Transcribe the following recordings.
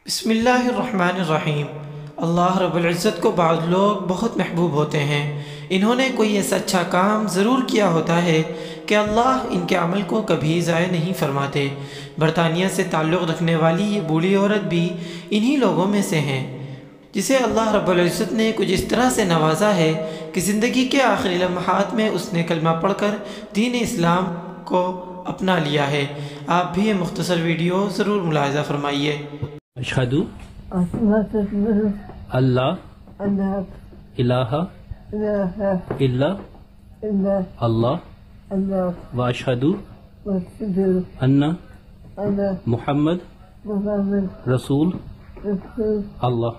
بسم اللہ الرحمن الرحیم۔ اللہ رب العزت کو بعض لوگ بہت محبوب ہوتے ہیں۔ انہوں نے کوئی ایسا اچھا کام ضرور کیا ہوتا ہے کہ اللہ ان کے عمل کو کبھی ضائع نہیں فرماتے۔ برطانیہ سے تعلق رکھنے والی یہ بوڑھی عورت بھی انہی لوگوں میں سے ہیں، جسے اللہ رب العزت نے کچھ اس طرح سے نوازا ہے کہ زندگی کے آخری لمحات میں اس نے کلمہ پڑھ کر دین اسلام کو اپنا لیا ہے۔ آپ بھی یہ مختصر ویڈیو ضرور ملاحظہ فرمائیے۔ اشہدو اللہ الہ الا اللہ و اشہدو ان محمد رسول اللہ۔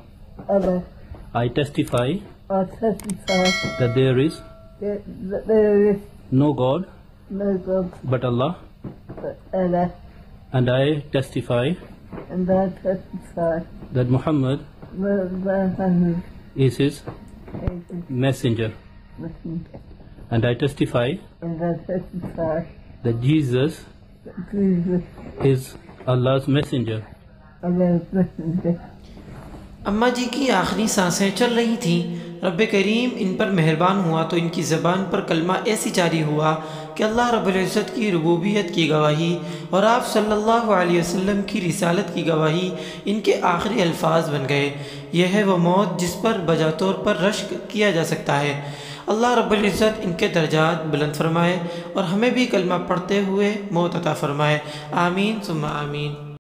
I testify that there is no God but Allah, and I testify that Muhammad is his messenger, and I testify that Jesus is Allah's messenger. اماں جی کی آخری سانسیں چل رہی تھیں۔ رب کریم ان پر مہربان ہوا تو ان کی زبان پر کلمہ ایسی جاری ہوا کہ اللہ رب العزت کی ربوبیت کی گواہی اور آپ صلی اللہ علیہ وسلم کی رسالت کی گواہی ان کے آخری الفاظ بن گئے۔ یہ ہے وہ موت جس پر بجا طور پر رشک کیا جا سکتا ہے۔ اللہ رب العزت ان کے درجات بلند فرمائے اور ہمیں بھی کلمہ پڑھتے ہوئے موت عطا فرمائے۔ آمین ثم آمین۔